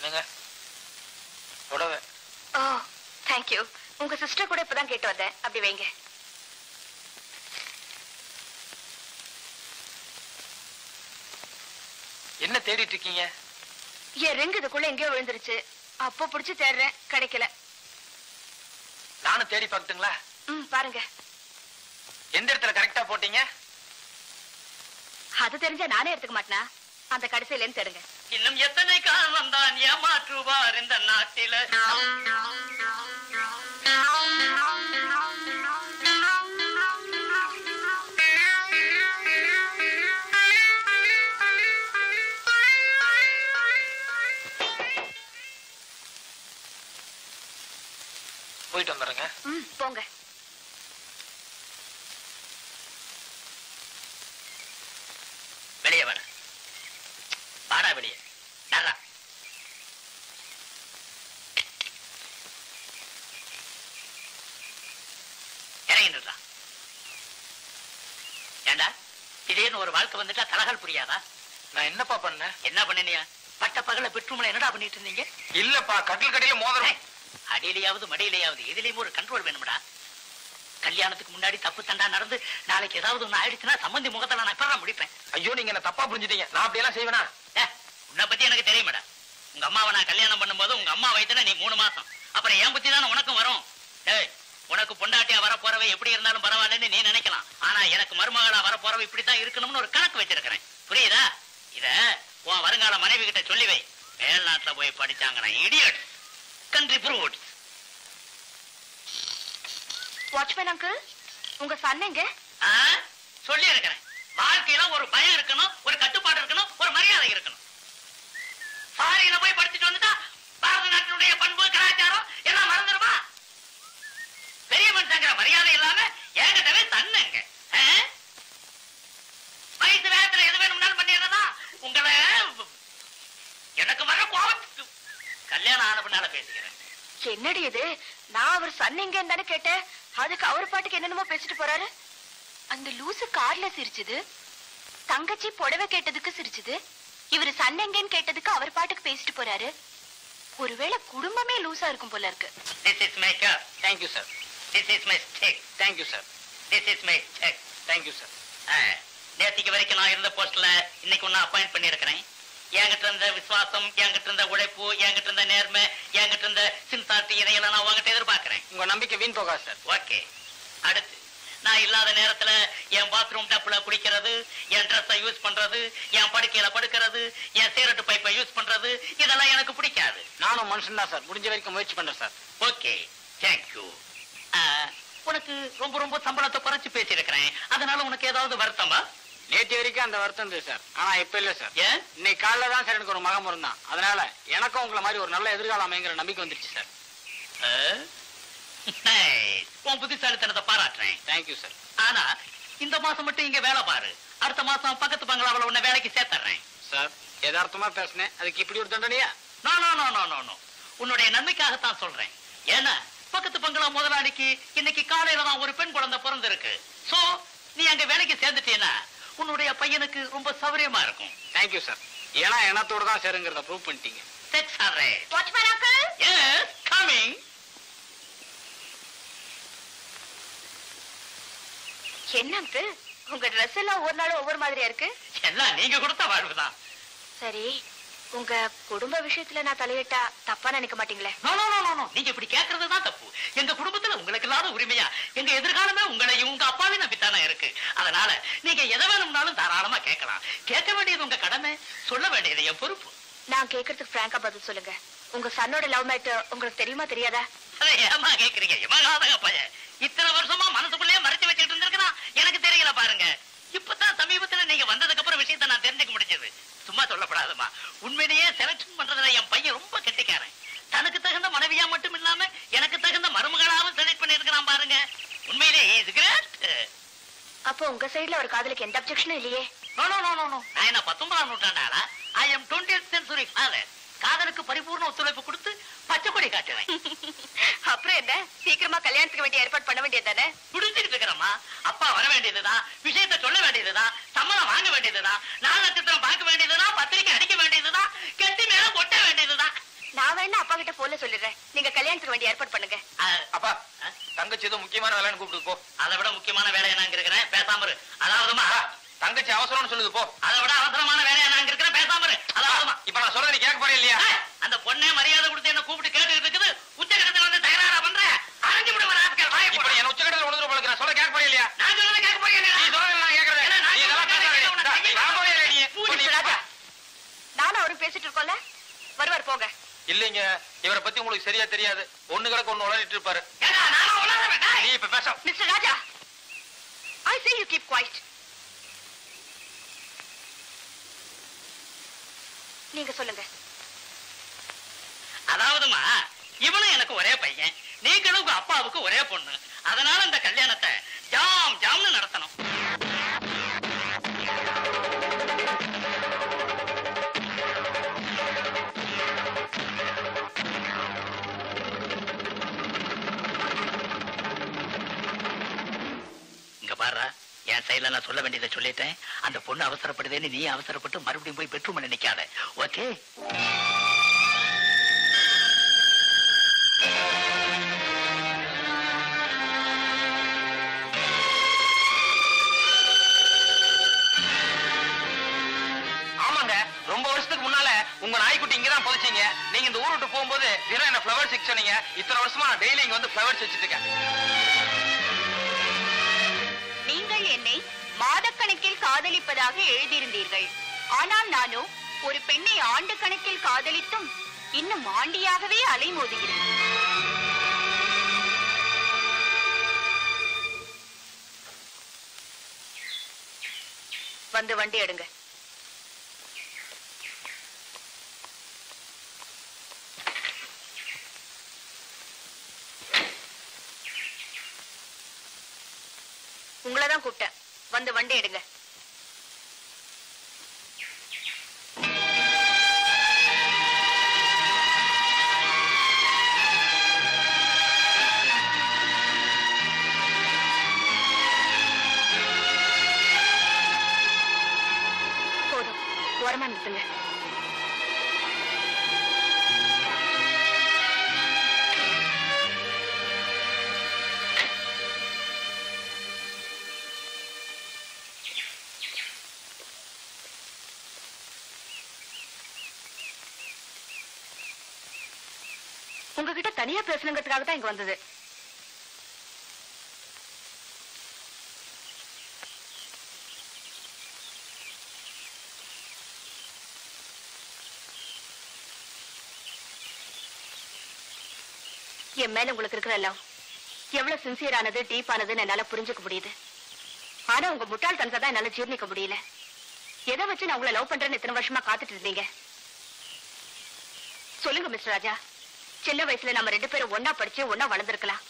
என்னங்க புடவை? ஓ தேங்க்யூ. உங்க சிஸ்டர் கூட இப்பதான் கேட்டு வந்தேன். அப்படி வைங்க. என்ன தேடிட்டு இருக்கீங்க? என் ரிங் இதுக்குள்ள எங்கேயோ விழுந்துருச்சு. அப்போ பிடிச்சு தேடுறேன், கிடைக்கல. நானும் தேடி பார்க்கட்டுங்களா? பாருங்க. எந்த இடத்துல கரெக்டா போட்டீங்க? அது தெரிஞ்சா நானே எடுத்துக்க மாட்டேனா? அந்த கடைசியில தேடுங்க. இன்னும் எத்தனை காலம் தான் ஏமாற்றுவார் இந்த நாட்டில. போயிட்டு வந்துடுங்க. போங்க. வெளியே வர வாடா, வெளியே டர்ரா. இறங்கிடுறா. ஏண்டா திடீர்னு ஒரு வாழ்க்கை வந்துட்டா தலகால் புரியாதா? நான் என்னப்பா பண்ணேன்? என்ன பண்ணினியா? பட்ட பகல பெட்ரூம்ல என்னடா பண்ணிட்டு இருந்தீங்க? இல்லப்பா, கட்டில் கடையில மோதிரம். அடியிலையாவது மடியிலையாவது எதிலையும் ஒரு கண்ட்ரோல் வேணும்டா. கல்யாணத்துக்கு முன்னாடி தப்பு தண்டா நடந்து நாளைக்கு ஏதாவது ஒண்ணு ஆயிடுச்சுன்னா சம்பந்தி முகத்துல நான் எப்ப முடிப்பேன்? ஐயோ, நீங்க என்ன தப்பா புரிஞ்சுட்டீங்க. நான் அப்படியெல்லாம் செய்வேனா? உன்னை பத்தி எனக்கு தெரியுமாடா. உங்க அம்மாவை நான் கல்யாணம் பண்ணும்போது உங்க அம்மா வயித்துல நீ 3 மாசம். அப்புறம் என் புத்தி தானே உனக்கும் வரும். உனக்கு பொண்டாட்டியா வர போறவை எப்படி இருந்தாலும் பரவாயில்லன்னு நீ நினைக்கலாம். ஆனா எனக்கு மருமகளா வர போறவை இப்படித்தான் இருக்கணும்னு ஒரு கணக்கு வச்சிருக்கிறேன். புரியுதா? இத உன் வருங்கால மனைவி கிட்ட சொல்லி வை. மேல்நாட்டுல போய் படிச்சாங்கன்னா idiot country brute. Watchman uncle, உங்க சன் எங்க? சொல்லி இருக்கிறேன். வாழ்க்கையில ஒரு பயம் இருக்கணும், ஒரு கட்டுப்பாடு இருக்கணும், ஒரு மரியாதை இருக்கணும். ஃபாரின்ல போய் படிச்சுட்டு வந்துட்டா பாரத நாட்டினுடைய பண்பு கலாச்சாரம் எல்லாம் மறந்துருமா? பெரிய மனுஷங்கிற மரியாதை இல்லாம ஏங்கிட்டவே தன்னுங்க. வயசு வேகத்துல எது வேணும்னாலும் பண்ணிடுறதா உங்களை. எனக்கு வர கோபத்துக்கு கல்யாணம் ஆன பின்னால பேசுகிறேன். என்னடி இது? நான் அவர் சன் எங்கன்னு தானே கேட்டேன். அதுக்கு அவர் பாட்டுக்கு என்னென்னமோ பேசிட்டு போறாரு. அந்த லூசு கார்ல சிரிச்சுது, தங்கச்சி புடவை கேட்டதுக்கு சிரிச்சுது, இவரு சன் எங்கன்னு கேட்டதுக்கு அவர் பாட்டுக்கு பேசிட்டு போறாரு. ஒருவேளை குடும்பமே லூசா இருக்கும் போல இருக்கு. This is my car. Thank you, sir. This is my stick. Thank you, sir. This is my check. Thank you, sir. நேத்திக்கு வரைக்கும் நான் இருந்த போஸ்ட்ல இன்னைக்கு ஒன்னு அப்பாயிண்ட் பண்ணி இருக்கிறேன். என்கிட்ட இருந்த விசுவாசம், என்கிட்ட இருந்த உழைப்பு, என்கிட்ட இருந்த நேர்மை, என்கிட்ட இருந்த சின்சாரிட்டி இதையெல்லாம் நான் உங்ககிட்ட எதிர்பார்க்கிறேன். உங்க நம்பிக்கை வீண் போகாது சார். ஓகே. அடுத்து நான் இல்லாத நேரத்துல என் பாத்ரூம் டப்ல குடிக்கிறது, என் ட்ரெஸ்ஸை யூஸ் பண்றது, என் படுக்கையில படுக்கிறது, என் சிகரெட் பைப்பை யூஸ் பண்றது இதெல்லாம் எனக்கு பிடிக்காது. நானும் மனுஷன் தான் சார். முடிஞ்ச வரைக்கும் முயற்சி பண்றேன் சார். Okay, thank you. உனக்கு ரொம்ப ரொம்ப சம்பளத்தை குறைச்சு பேசியிருக்கிறேன். அதனால உனக்கு ஏதாவது வருத்தமா? நேற்று வரைக்கும் அந்த வருத்தம் இருந்தது சார். ஆனா இப்ப இல்ல சார். ஏன்? இன்னைக்கு காலைல தான் சார் எனக்கு ஒரு மகன் இருந்தான். அதனால எனக்கும் உங்களை மாதிரி ஒரு நல்ல எதிர்காலம் அமைங்கிற நம்பிக்கை வந்துருச்சு சார். உன் புத்திசாலித்தனத்தை பாராட்டுறேன். Thank you sir. ஆனா இந்த மாசம் மட்டும் இங்க வேலை பாரு. அடுத்த மாசம் பக்கத்து பங்களாவில் உன்னை வேலைக்கு சேர்த்துறேன். சார், யதார்த்தமா பேசினேன். அதுக்கு இப்படி ஒரு தண்டனையா? No no no no no no. உன்னுடைய நன்மைக்காகத்தான் சொல்றேன். ஏன்னா பக்கத்து பங்களா முதலாளிக்கு இன்னைக்கு காலையில தான் ஒரு பெண் குழந்தை பிறந்திருக்கு. சோ நீ அங்க வேலைக்கு சேர்ந்துட்டீன்னா உன்னுடைய பையனுக்கு ரொம்ப சௌரியமா இருக்கும். Thank you sir. ஏன்னா எண்ணத்தோட தான் சேருங்கிறத ப்ரூவ் பண்ணிட்டீங்க. That's all right. Watchman uncle. Yes, coming. என்ன அங்கிள், உங்க ட்ரெஸ் எல்லாம் ஒவ்வொரு நாளும் ஒவ்வொரு மாதிரியா இருக்கு. எல்லாம் நீங்க கொடுத்த வாழ்வுதான். சரி, உங்க குடும்ப விஷயத்துல நான் தலையிட்டா தப்பா நினைக்க மாட்டீங்களே? No no no no. நீங்க இப்படி கேக்குறதுதான் தப்பு. எங்க குடும்பத்துல உங்களுக்கு இல்லாத உரிமையா எங்க எதிர்காலமே உங்களையும் உங்க அப்பாவையும் நம்பித்தானே இருக்கு. அதனால நீங்க எதை வேணும்னாலும் தாராளமா கேட்கலாம். கேட்க வேண்டியது உங்க கடமை, சொல்ல வேண்டியது என் பொறுப்பு. நான் கேக்குறதுக்கு பிராங்கா பதில் சொல்லுங்க. உங்க சன்னோட லவ் மேட்டர் உங்களுக்கு தெரியுமா தெரியாதா? அதை ஏமா கேக்குறீங்க? எமகாதக பையன் இத்தனை வருஷமா மனசுக்குள்ளேயே மறைச்சு வச்சுட்டு இருந்திருக்கான். எனக்கு தெரியல பாருங்க. இப்பதான் சமீபத்துல நீங்க வந்ததுக்கு அப்புறம் விஷயத்தை நான் தெரிஞ்சுக்க முடிஞ்சது. சும்மா சொல்லப்படாதுமா. உண்மையிலேயே செலக்ஷன் பண்றதுல என் பையன் ரொம்ப கெட்டிக்காரன். தனக்கு தகுந்த மனைவியா மட்டும் இல்லாம எனக்கு தகுந்த மருமகளாவும் செலக்ட் பண்ணி இருக்கிறான் பாருங்க. உண்மையிலேயே இது கிரேட். அப்போ உங்க சைடுல ஒரு காதலுக்கு எந்த அப்செக்ஷனும் இல்லையே? No no no no no. நான் என்ன 19ஆம் நூற்றாண்டாளா? I am 20th century father. காதலுக்கு பரிபூர்ண ஒத்துழைப்பு கொடுத்து பச்சை கொடி காட்டுவேன். அப்புறம் என்ன, சீக்கிரமா கல்யாணத்துக்கு வேண்டிய ஏற்பாடு பண்ண வேண்டியதானே? குடிச்சிட்டு இருக்கிறம்மா. அப்பா வர வேண்டியதுதான், விஷயத்தை சொல்ல வேண்டியதுதான், சம்மதம் வாங்க வேண்டியதுதான், 4 நட்சத்திரம் பார்க்க வேண்டியதுதான், பத்திரிக்கை அடிக்க வேண்டியதுதான், கெட்டி மேல கொட்ட வேண்டியதுதான். நான் வேணா அப்பா கிட்ட போல சொல்லிடுறேன். நீங்க கல்யாணத்துக்கு வேண்டிய ஏற்பாடு பண்ணுங்க. அப்பா தங்கச்சி ஏதோ முக்கியமான வேலைன்னு கூப்பிட்டு போ. அதை விட முக்கியமான வேலையை நான் இருக்கிறேன், பேசாம இரு. அதாவதுமா தங்கச்சி அவசரம்னு சொல்லுது போ. அதை விட அவசரமான வேலையை நான் இருக்கிறேன், பேசாம இரு. அதாவதுமா இப்ப நான் சொல்றேன், நீ கேட்க போறே இல்லையா? அந்த பொண்ணே மரியாதை கொடுத்து என்ன கூப்பிட்டு கேட்டுட்டு இருக்குது. உச்சகட்டத்துல வந்து தயாரா பண்ற அரைஞ்சு விடுவ ராஸ்கல். வாயை இப்ப போடு. என்ன உச்சகட்டத்துல உணர்ந்து போல நான் சொல்ல கேட்க போறே இல்லையா? நான் சொல்றத கேட்க போறீங்க. நீ சொல்றது நான் கேக்குறேன். நீ இதெல்லாம் பேசாதே. நீ வர போறே இல்ல நீ. மிஸ்டர் ராஜா, நானும் அவரும் பேசிட்டு இருக்கோம்ல, வருவார் போங்க. இல்லைங்க, இவரை பத்தி உங்களுக்கு சரியா தெரியாது. ஒண்ணு கிடக்கு ஒண்ணு உளறிட்டு இருப்பாரு. ஏடா நானும் உளறவேன். நீ இப்ப பேச. Mister Raja, I say you keep quiet. நீங்க சொல்லுங்க. அதாவதுமா இவனும் எனக்கு ஒரே பையன், நீங்களும் உங்க அப்பாவுக்கு ஒரே பொண்ணு. அதனால இந்த கல்யாணத்தை ஜாம் ஜாம்னு நடத்தணும். இங்க பாரு, என் சைடுல நான் சொல்ல வேண்டியதை சொல்லிட்டேன். அந்த பொண்ணு அவசரப்படுதேன்னு நீ அவசரப்பட்டு மறுபடியும் போய் பெட்ரூம் நினைக்காத. ஓகே? ரொம்ப வருஷத்துக்கு முன்னால உங்க நாய்க்குட்டி இங்கதான் புதைச்சீங்க. நீங்க இந்த ஊர் விட்டு போகும்போது தினம் என்ன ஃபிளவர்ஸ் வச்சு சொன்னீங்க. இத்தனை வருஷமா நான் டெய்லி இங்க வந்து ஃபிளவர்ஸ் வச்சுட்டு இருக்கேன். நீங்கள் என்னை மாதக்கணக்கில் காதலிப்பதாக எழுதியிருந்தீர்கள். ஆனால் நானோ ஒரு பெண்ணை ஆண்டு கணக்கில் காதலித்தும் இன்னும் ஆண்டியாகவே அலைமோதுகிறேன். வந்து வண்டி எடுங்க. உங்களதான் கூப்பிட்டேன், வந்து வண்டி எடுங்க. போதும், ஓரமா நிறுத்துங்க. உங்ககிட்ட தனியா பேசணுங்கிறதுக்காக தான் இங்க வந்தது. என் மேல உங்களுக்கு இருக்கிற எல்லாம் எவ்வளவு சின்சியரானது, டீப்பானதுன்னு என்னால புரிஞ்சுக்க முடியுது. ஆனா உங்க முட்டாள்தனத்தை தான் என்னால ஜீர்ணிக்க முடியல. எதை வச்சு நான் உங்களை லவ் பண்றேன்னு இத்தனை வருஷமா காத்துட்டு இருந்தீங்க? சொல்லுங்க மிஸ்டர் ராஜா. சின்ன வயசுல நம்ம 2 பேரும் ஒன்னா படிச்சு ஒன்னா வளர்ந்துருக்கலாம்.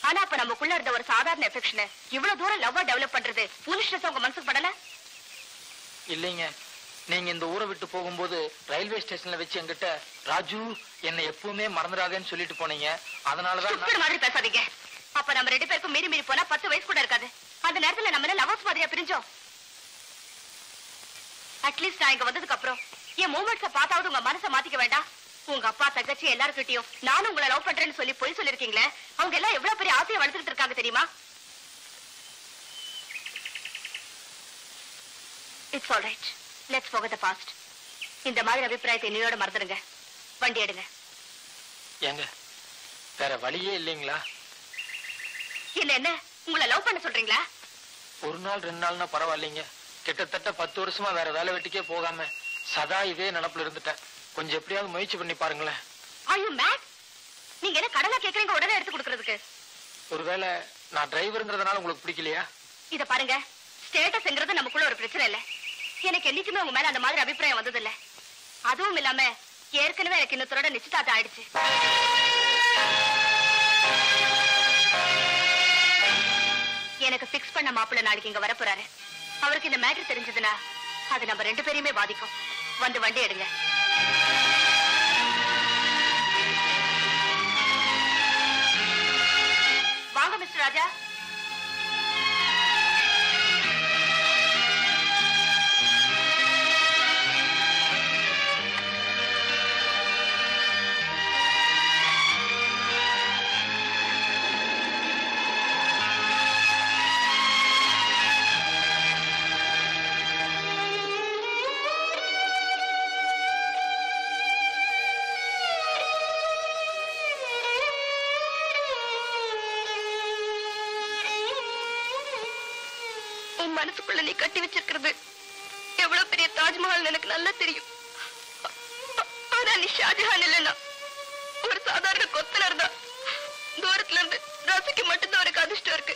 ஆனா அப்ப நமக்குள்ள இருந்த ஒரு சாதாரண எஃபெக்ஷனை இவ்வளவு தூரம் லவ்வா டெவலப் பண்றது ஃபூலிஷ்னஸ் உங்க மனசுக்கு படல? இல்லைங்க, நீங்க இந்த ஊரை விட்டு போகும்போது ரயில்வே ஸ்டேஷன்ல வச்சு என்கிட்ட ராஜு என்னை எப்பவுமே மறந்துடாதேன்னு சொல்லிட்டு போனீங்க. அதனாலதான் மாதிரி பேசாதீங்க. அப்ப நம்ம 2 பேருக்கும் மீறி மீறி போனா 10 வயசு கூட இருக்காது. அந்த நேரத்துல நம்ம லவர்ஸ் மாதிரியா பிரிஞ்சோம். அட்லீஸ்ட் நான் இங்க வந்ததுக்கு அப்புறம் என் மூமெண்ட்ஸ பார்த்தாவது உங்க மனசை மாத்திக்க வேண்டாம்? உங்க அப்பா தங்கச்சி எல்லாருக்கிட்டையும் நானும் உங்களை லவ் பண்றேன்னு சொல்லி போய் சொல்லிருக்கீங்களே, அவங்க எல்லாம் எவ்வளவு பெரிய ஆசையை வளர்த்துட்டு இருக்காங்க தெரியுமா? It's all right, let's forget the past. இந்த மாதிரி அபிப்பிராயத்தை என்னையோட மறந்துடுங்க. வண்டி எடுங்க. ஏங்க வேற வழியே இல்லைங்களா? என்ன உங்களை லவ் பண்ண சொல்றீங்களா? ஒரு நாள் 2 நாள்னா பரவாயில்லைங்க. கிட்டத்தட்ட 10 வருஷமா வேற வேலை வெட்டிக்கே போகாம சதா இதே நினப்புல இருந்துட்டேன். கொஞ்சம் எப்படியாவது முயற்சி பண்ணி பாருங்களேன். Are you mad? நீங்க என்ன கடனா கேக்குறீங்க உடனே எடுத்து கொடுக்கிறதுக்கு? ஒருவேளை நான் டிரைவர்ங்கிறதுனால உங்களுக்கு பிடிக்கலையா? இத பாருங்க, ஸ்டேட்டஸ்ங்கிறது நமக்குள்ள ஒரு பிரச்சனை இல்ல. எனக்கு என்னைக்குமே உங்க மேல அந்த மாதிரி அபிப்பிராயம் வந்தது இல்ல. அதுவும் இல்லாம ஏற்கனவே எனக்கு இன்னொருத்தரோட நிச்சயதார்த்தம் ஆயிடுச்சு. எனக்கு பிக்ஸ் பண்ண மாப்பிள்ளை நாளைக்கு இங்க வரப்போறாரு. அவருக்கு இந்த மேட்டர் தெரிஞ்சதுன்னா அது நம்ம 2 பேரையுமே பாதிக்கும். வந்து வண்டி எடுங்க. வாங்க மிஸ்டர் ராஜா. உன் மனசுக்குள்ள நீ கட்டி வச்சிருக்கிறது எவ்வளவு பெரிய தாஜ்மஹால் எனக்கு நல்லா தெரியும். ஆனா நீ ஷாஜஹான் இல்லைன்னா ஒரு சாதாரண கொத்தனர் தான். தூரத்துல இருந்து ரசிக்க மட்டும்தான் உனக்கு அதிர்ஷ்டம் இருக்கு.